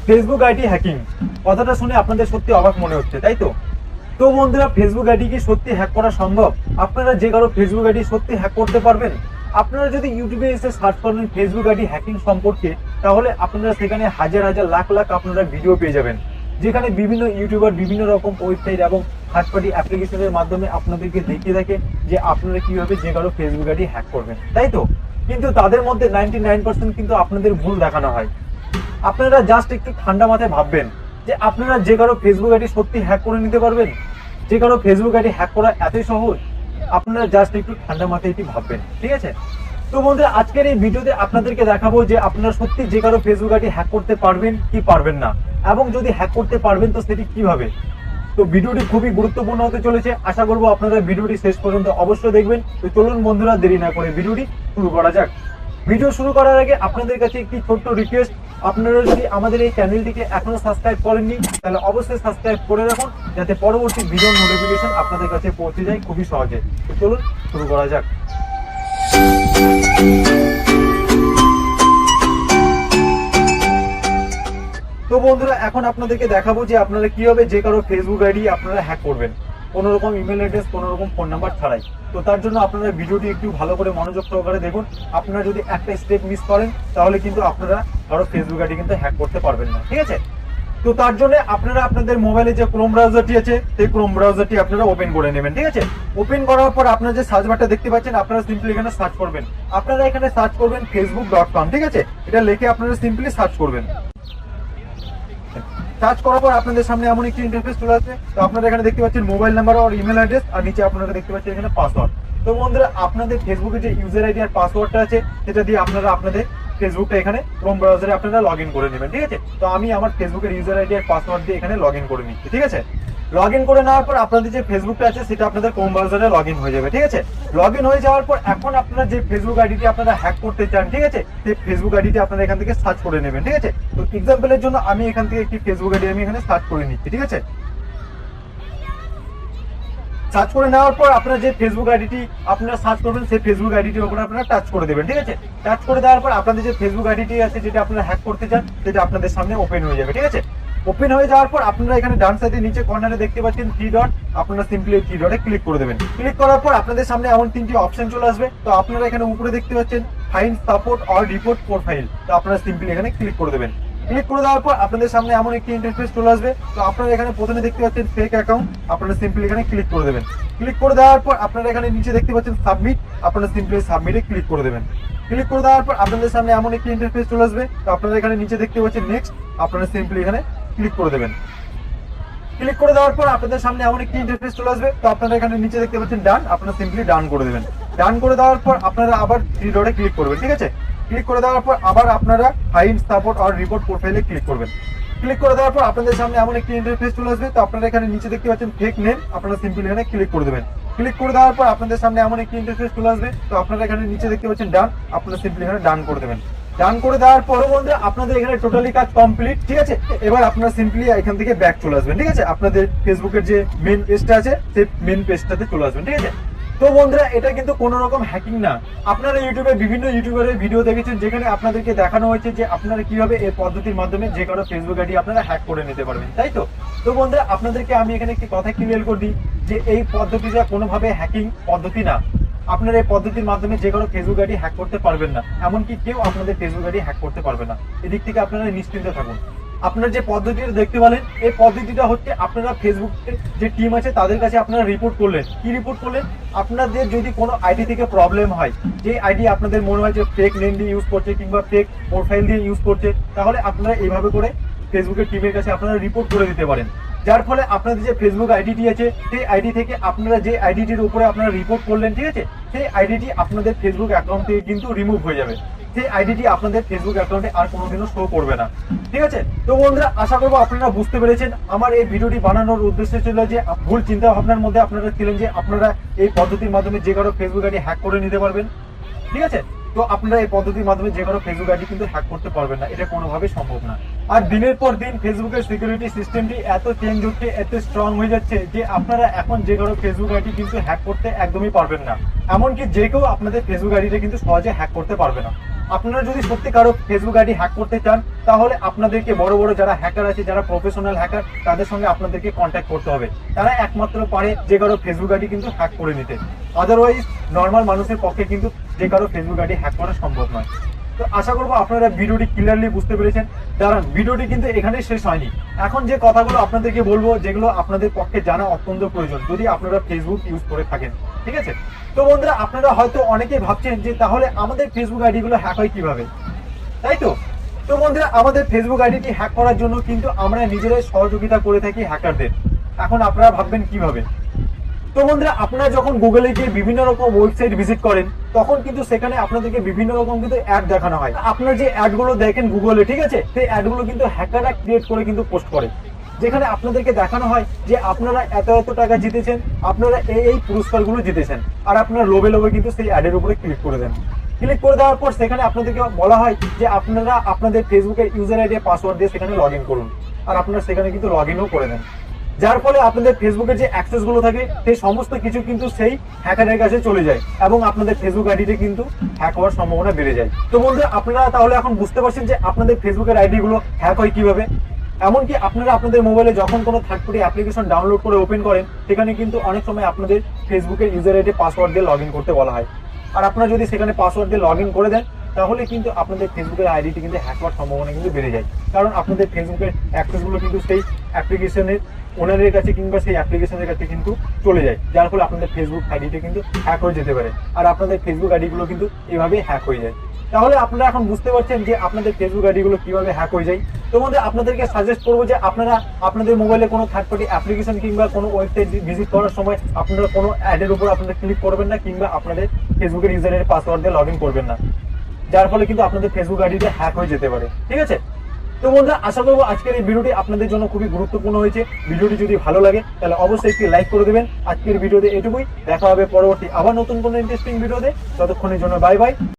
Facebook ID hacking কথাটা শুনে আপনাদের সত্যি অবাক মনে হচ্ছে, তাই তো? তো বন্ধুরা, ফেসবুক আইডি কি সত্যি হ্যাক করা সম্ভব? আপনারা যে কারো ফেসবুক আইডি সত্যি হ্যাক করতে পারবেন? আপনারা যদি ইউটিউবে এসে সার্চ করেন ফেসবুক আইডি হ্যাকিং সম্পর্কে, তাহলে আপনারা সেখানে হাজার হাজার লাখ লাখ আপনারা ভিডিও পেয়ে যাবেন, যেখানে বিভিন্ন ইউটিউবার বিভিন্ন রকম ওয়েবসাইট এবং থার্ড পার্টি অ্যাপ্লিকেশনের মাধ্যমে আপনাদেরকে দেখিয়ে দেখে যে আপনারা কিভাবে যে কারো ফেসবুক আইডি হ্যাক করবেন, তাই তো? কিন্তু তাদের মধ্যে 99% কিন্তু আপনাদের ভুল দেখানো হয়। আপনারা জাস্ট একটু ঠান্ডা মাথায় ভাববেন যে আপনারা যে কারো ফেসবুক আইডি সত্যি হ্যাক করে নিতে পারবেন। যে কারো ফেসবুক আইডি হ্যাক করা এতই সহজ, আপনারা জাস্ট একটু ঠান্ডা মাথায় এটি ভাববেন, ঠিক আছে? তো বন্ধুরা, আজকের এই ভিডিওতে আপনাদেরকে দেখাবো যে আপনারা সত্যি যে কারো ফেসবুক আইডি হ্যাক করতে পারবেন কি পারবেন না, এবং যদি হ্যাক করতে পারবেন তো সেটি কিভাবে। তো ভিডিওটি খুবই গুরুত্বপূর্ণ হতে চলেছে, আশা করবো আপনারা ভিডিওটি শেষ পর্যন্ত অবশ্যই দেখবেন। তো চলুন বন্ধুরা, দেরি না করে ভিডিওটি শুরু করা যাক। ভিডিও শুরু করার আগে আপনাদের কাছে একটি ছোট্ট রিকোয়েস্ট, আপনারা যদি আমাদের এই চ্যানেলটিকে এখনো সাবস্ক্রাইব করেননি তাহলে অবশ্যই সাবস্ক্রাইব করে রাখুন, যাতে পরবর্তী ভিডিওর নোটিফিকেশন আপনাদের কাছে পৌঁছে যায় খুবই সহজে। তো চলুন শুরু করা যাক। তো বন্ধুরা, এখন আপনাদেরকে দেখাবো যে আপনারা কিভাবে যে কারো ফেসবুক আইডি আপনারা হ্যাক করবেন, কোনো রকম ইমেল অ্যাড্রেস, কোনো রকম ফোন নাম্বার ছাড়াই। তো তার জন্য আপনারা ভিডিওটি একটু ভালো করে মনোযোগ সহকারে দেখুন। আপনারা যদি একটা স্টেপ মিস করেন তাহলে কিন্তু আপনারা কারো ফেসবুক আইডি কিন্তু হ্যাক করতে পারবেন না, ঠিক আছে? তো তার জন্য আপনারা আপনাদের মোবাইলে যে ক্রোম ব্রাউজারটি আছে সেই ক্রোম ব্রাউজারটি আপনারা ওপেন করে নেবেন, ঠিক আছে? ওপেন করার পর আপনারা যে সার্চ বারটা দেখতে পাচ্ছেন, আপনারা সিম্পলি এখানে সার্চ করবেন। আপনারা এখানে সার্চ করবেন facebook.com, ঠিক আছে? এটা লিখে আপনারা সিম্পলি সার্চ করবেন। সার্চ করার পর আপনাদের সামনে এমন একটি ইন্টারফেস চলে আসবে। তো আপনারা এখানে দেখতে পাচ্ছেন মোবাইল নাম্বার আর ইমেল অ্যাড্রেস, আর নিচে আপনারা দেখতে পাচ্ছেন এখানে পাসওয়ার্ড। তো বন্ধুরা, আপনাদের ফেসবুকে যে ইউজার আইডি আর পাসওয়ার্ডটা আছে সেটা দিয়ে আপনারা আপনাদের ফেসবুকটা এখানে ক্রোম ব্রাউজারে আপনারা লগ ইন করে নেবেন, ঠিক আছে? তো আমি আমার ফেসবুকের ইউজার আইডি আর পাসওয়ার্ড দিয়ে এখানে লগ ইন করে নিচ্ছি, ঠিক আছে? লগ ইন করে নেওয়ার পর আপনাদের যে ফেসবুকটা আছে সেটা আপনাদের ক্রোম ব্রাউজারে লগ ইন হয়ে যাবে, ঠিক আছে? লগ ইন হয়ে যাওয়ার পর এখন আপনারা যে ফেসবুক আইডিটি আপনারা হ্যাক করতে চান, ঠিক আছে, সেই ফেসবুক আইডিটি আপনারা এখান থেকে সার্চ করে নেবেন, ঠিক আছে? তো এক্সাম্পলের জন্য আমি এখান থেকে একটি ফেসবুক আইডি আমি এখানে সার্চ করে নিচ্ছি, ঠিক আছে? সার্চ করে নেওয়ার পর আপনারা যে ফেসবুক আইডিটি আপনারা সার্চ করবেন সেই ফেসবুক আইডিটির উপর আপনারা টাচ করে দেবেন, ঠিক আছে? টাচ করে দেওয়ার পর আপনাদের যে ফেসবুক আইডিটি আছে যেটা আপনারা হ্যাক করতে চান সেটা আপনাদের সামনে ওপেন হয়ে যাবে, ঠিক আছে? ওপেন হয়ে যাওয়ার পর আপনারা এখানে ডান সাইডে নিচে কর্নারে দেখতে পাচ্ছেন থ্রি ডট, আপনারা সিম্পলি থ্রি ডটে ক্লিক করে দেবেন। ক্লিক করার পর আপনাদের সামনে এমন তিনটি অপশন চলে আসবে। তো আপনারা এখানে উপরে দেখতে পাচ্ছেন find support or report profile, তো আপনারা সিম্পলি এখানে ক্লিক করে দেবেন। ক্লিক করে দেওয়ার পর আপনাদের সামনে এমন একটি ইন্টারফেস চলে আসবে। তো আপনারা এখানে প্রথমে দেখতে পাচ্ছেন ফেক অ্যাকাউন্ট, আপনারা সিম্পলি এখানে ক্লিক করে দেবেন। ক্লিক করে দেওয়ার পর আপনারা এখানে নিচে দেখতে পাচ্ছেন সাবমিট, আপনারা সিম্পলি সাবমিটে ক্লিক করে দেবেন। ক্লিক করে দেওয়ার পর আপনাদের সামনে এমন একটি ইন্টারফেস চলে আসবে। তো আপনারা এখানে নিচে দেখতে পাচ্ছেন নেক্সট, আপনারা সিম্পলি এখানে ক্লিক করে দেবেন। ক্লিক করে দেওয়ার পর আপনাদের সামনে এমন একটি ইন্টারফেস চলে আসবে। তো আপনারা এখানে নিচে দেখতে পাচ্ছেন ডান, আপনারা সিম্পলি ডান করে দেবেন। ডান করে দেওয়ার পর আপনারা আবার থ্রি ডটে ক্লিক করবেন, ঠিক আছে? ক্লিক করে দেওয়ার পর আবার আপনারা ফাইন্ড সাপোর্ট আর রিপোর্ট প্রোফাইলে ক্লিক করবেন। ক্লিক করে দেওয়ার পর আপনাদের সামনে এমন একটি ইন্টারফেস চলে আসবে। তো আপনারা এখানে নিচে দেখতে পাচ্ছেন ফেক নেম, আপনারা সিম্পলি এখানে ক্লিক করে দেবেন। ক্লিক করে দেওয়ার পর আপনাদের সামনে এমন একটি ইন্টারফেস চলে আসবে। তো আপনারা এখানে নিচে দেখতে পাচ্ছেন ডান, আপনারা সিম্পলি এখানে ডান করে দেবেন। ডান করে দেওয়ার পর বন্ধুরা আপনাদের এখানে টোটালি কাজ কমপ্লিট, ঠিক আছে? এবার আপনারা সিম্পলি এখান থেকে ব্যাক চলে আসবেন, ঠিক আছে? আপনাদের ফেসবুকের যে মেন পেজটা আছে সেই মেন পেজটাতে চলে আসবেন, ঠিক আছে? তো বন্ধুরা, এটা কিন্তু কোনো রকম হ্যাকিং না। আপনারা ইউটিউবে বিভিন্ন ইউটিউবারের ভিডিও দেখেছেন যেখানে আপনাদেরকে দেখানো হয়েছে যে আপনারা কিভাবে এই পদ্ধতির মাধ্যমে যে কারো ফেসবুক আইডি আপনারা হ্যাক করে নিতে পারবেন, তাই তো? তো বন্ধুরা, আপনাদেরকে আমি এখানে একটি কথা ক্লিয়ার করে দিই যে এই পদ্ধতিটা কোনোভাবে হ্যাকিং পদ্ধতি না। আপনারা এই পদ্ধতির মাধ্যমে যে কারো ফেসবুক আইডি হ্যাক করতে পারবেন না, এমনকি কেউ আপনাদের ফেসবুক আইডি হ্যাক করতে পারবে না। এদিক থেকে আপনারা নিশ্চিন্তে থাকুন। আপনারা যে পদ্ধতিটা দেখতে পেলেন এই পদ্ধতিটা হচ্ছে আপনারা ফেসবুকের যে টিম আছে তাদের কাছে আপনারা রিপোর্ট করলেন। কি রিপোর্ট করলেন? আপনাদের যদি কোনো আইডি থেকে প্রবলেম হয়, যে আইডি আপনাদের মনে হয় যে ফেক নেম দিয়ে ইউজ করছে কিংবা ফেক প্রোফাইল দিয়ে ইউজ করছে, তাহলে আপনারা এইভাবে করে ফেসবুকের টিমের কাছে আপনারা রিপোর্ট করে দিতে পারেন। যার ফলে আপনাদের যে ফেসবুক আইডিটি আছে সেই আইডি থেকে আপনারা যে আইডিটির উপরে আপনারা রিপোর্ট করলেন, ঠিক আছে, সেই আইডিটি আপনাদের ফেসবুক অ্যাকাউন্ট থেকে কিন্তু রিমুভ হয়ে যাবে। সেই আইডিটি আপনাদের ফেসবুক অ্যাকাউন্টে আর কোনোদিনও শো করবে না, ঠিক আছে? তো বন্ধুরা, আশা করবো আপনারা বুঝতে পেরেছেন। আমার এই ভিডিওটি বানানোর উদ্দেশ্য ছিল যে ভুল চিন্তা ভাবনার মধ্যে আপনারা ছিলেন যে আপনারা এই পদ্ধতির মাধ্যমে যে কারো ফেসবুক আইডি হ্যাক করে নিতে পারবেন, ঠিক আছে? তো আপনারা এই পদ্ধতির মাধ্যমে যে কারো ফেসবুক আইডি কিন্তু হ্যাক করতে পারবেন না, এটা কোনোভাবে সম্ভব না। আর দিনের পর দিন ফেসবুকের সিকিউরিটি সিস্টেমটি এত চেঞ্জ হচ্ছে, এত স্ট্রং হয়ে যাচ্ছে যে আপনারা এখন যে কারো ফেসবুক আইডি কিন্তু হ্যাক করতে একদমই পারবেন না। এমনকি যে কেউ আপনাদের ফেসবুক আইডিটা কিন্তু সহজে হ্যাক করতে পারবে না। আপনারা যদি সত্যি কারো ফেসবুক আইডি হ্যাক করতে চান, তাহলে আপনাদেরকে বড় বড় যারা হ্যাকার আছে, যারা প্রফেশনাল হ্যাকার, তাদের সঙ্গে আপনাদেরকে কন্ট্যাক্ট করতে হবে। তারা একমাত্র পারে যে কারো ফেসবুক আইডি কিন্তু হ্যাক করে নিতে। আদারওয়াইজ নর্মাল মানুষের পক্ষে কিন্তু যে কারো ফেসবুক আইডি হ্যাক করা সম্ভব নয়। তো আশা করবো আপনারা ভিডিওটি ক্লিয়ারলি বুঝতে পেরেছেন। দাঁড়ান, ভিডিওটি কিন্তু এখানেই শেষ হয়নি। এখন যে কথাগুলো আপনাদেরকে বলবো, যেগুলো আপনাদের পক্ষে জানা অত্যন্ত প্রয়োজন যদি আপনারা ফেসবুক ইউজ করে থাকেন, ঠিক আছে? তো বন্ধুরা, আপনারা হয়তো অনেকেই ভাবছেন যে তাহলে আমাদের ফেসবুক আইডি গুলো হ্যাক হয় কিভাবে, তাই তো? তো বন্ধুরা, আমাদের ফেসবুক আইডিটি হ্যাক করার জন্য কিন্তু আমরা নিজেরাই সহযোগিতা করে থাকি হ্যাকারদের। এখন আপনারা ভাববেন কিভাবে। তো বন্ধুরা, আপনারা যখন গুগলে গিয়ে বিভিন্ন রকম ওয়েবসাইট ভিজিট করেন, তখন কিন্তু সেখানে আপনাদেরকে বিভিন্ন রকম কিন্তু অ্যাড দেখানো হয়। আপনারা যে অ্যাড গুলো দেখেন গুগলে, ঠিক আছে, সেই অ্যাড গুলো কিন্তু হ্যাকাররা ক্রিয়েট করে কিন্তু পোস্ট করে, যেখানে আপনাদেরকে দেখানো হয় যে আপনারা এত এত টাকা জিতেছেন, আপনারা এই পুরস্কারগুলো জিতেছেন, আর আপনারা লোভে লোভে কিন্তু সেই অ্যাডের উপরে ক্লিক করে দেন। ক্লিক করে দেওয়ার পর সেখানে আপনাদেরকে বলা হয় যে আপনারা আপনাদের ফেসবুকের ইউজার আইডি পাসওয়ার্ড দিয়ে সেখানে লগ ইন করুন, আর আপনারা সেখানে কিন্তু লগ ইনও করে দেন। যার ফলে আপনাদের ফেসবুকের যে অ্যাক্সেস গুলো থাকে, সেই সমস্ত কিছু কিন্তু সেই হ্যাকারের কাছে চলে যায় এবং আপনাদের ফেসবুক আইডিতে কিন্তু হ্যাক হওয়ার সম্ভাবনা বেড়ে যায়। তো বন্ধুরা, আপনারা তাহলে এখন বুঝতে পারছেন যে আপনাদের ফেসবুকের আইডি গুলো হ্যাক হয় কিভাবে। এমনকি আপনারা আপনাদের মোবাইলে যখন কোনো থার্ড পার্টি অ্যাপ্লিকেশন ডাউনলোড করে ওপেন করেন, সেখানে কিন্তু অনেক সময় আপনাদের ফেসবুকের ইউজার আইডি পাসওয়ার্ড দিয়ে লগ ইন করতে বলা হয়। আর আপনারা যদি সেখানে পাসওয়ার্ড দিয়ে লগ ইন করে দেন, তাহলে কিন্তু আপনাদের ফেসবুকের আইডিটি কিন্তু হ্যাক হওয়ার সম্ভাবনা কিন্তু বেড়ে যায়। কারণ আপনাদের ফেসবুকের অ্যাক্সেসগুলো কিন্তু সেই অ্যাপ্লিকেশনের ওনারের কাছে কিংবা সেই অ্যাপ্লিকেশনের কাছে কিন্তু চলে যায়, যার ফলে আপনাদের ফেসবুক আইডিটি কিন্তু হ্যাক হয়ে যেতে পারে, আর আপনাদের ফেসবুক আইডিগুলো কিন্তু এভাবেই হ্যাক হয়ে যায়। তাহলে আপনারা এখন বুঝতে পারছেন যে আপনাদের ফেসবুক আইডিগুলো কিভাবে হ্যাক হয়ে যায়। তোমাদের আপনাদেরকে সাজেস্ট করবো যে আপনারা আপনাদের মোবাইলে কোনো থার্ড পার্টি অ্যাপ্লিকেশন কিংবা কোনো ওয়েবসাইট ভিজিট করার সময় আপনারা কোনো অ্যাডের উপর আপনারা ক্লিক করবেন না, কিংবা আপনাদের ফেসবুকের ইউজারের পাসওয়ার্ড দিয়ে লগ ইন করবেন না, যার ফলে কিন্তু আপনাদের ফেসবুক আইডিটা হ্যাক হয়ে যেতে পারে, ঠিক আছে? তো বন্ধুরা, আশা করবো আজকের এই ভিডিওটি আপনাদের জন্য খুবই গুরুত্বপূর্ণ হয়েছে। ভিডিওটি যদি ভালো লাগে তাহলে অবশ্যই একটি লাইক করে দেবেন। আজকের ভিডিওতে এটুকুই, দেখা হবে পরবর্তী আবার নতুন কোনো ইন্টারেস্টিং ভিডিওতে। ততক্ষণের জন্য বাই বাই।